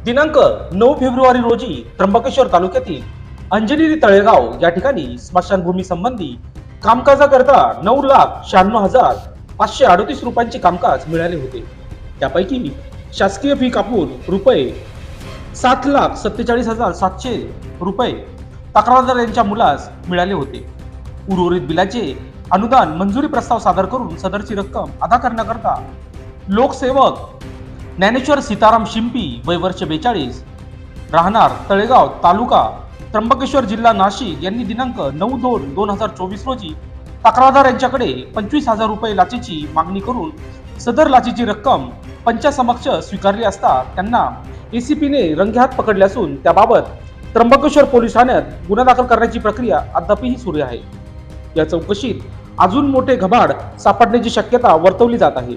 दिनांक 9 फेब्रुवारी रोजी त्र्यंबकेश्वर तालुक्यातील अंजनेरी तळेगाव या ठिकाणी स्मशानभूमी संबंधी कामकाजाकरता 9,96,538 रुपयांचे कामकाज मिळाले होते। त्यापैकी शासकीय फी कापून रुपये 7,47,700 रुपये तक्रारदार यांच्या मुलास मिळाले होते। उर्वरित बिलाचे अनुदान मंजुरी प्रस्ताव सादर करून सदरची रक्कम अदा करण्याकरता लोकसेवक ज्ञानेश्वर सीताराम शिंपी वय वर्ष 42 राहणार तळेगाव तालुका त्र्यंबकेश्वर जिल्हा नाशिक यांनी दिनांक 9/2/2024 रोजी तक्रारदार यांच्याकडे 25,000 रुपये लाचेची मागणी करून सदर लाचेची रक्कम पंचासमक्ष स्वीकारली असता त्यांना एसीपीने रंगेहात पकडले असून त्याबाबत त्र्यंबकेश्वर पोलीस ठाण्यात गुन्हा दाखल करण्याची प्रक्रिया अद्यापही सुरू आहे। या चौकशीत अजून मोठे घबाड सापडण्याची शक्यता वर्तवली जात आहे।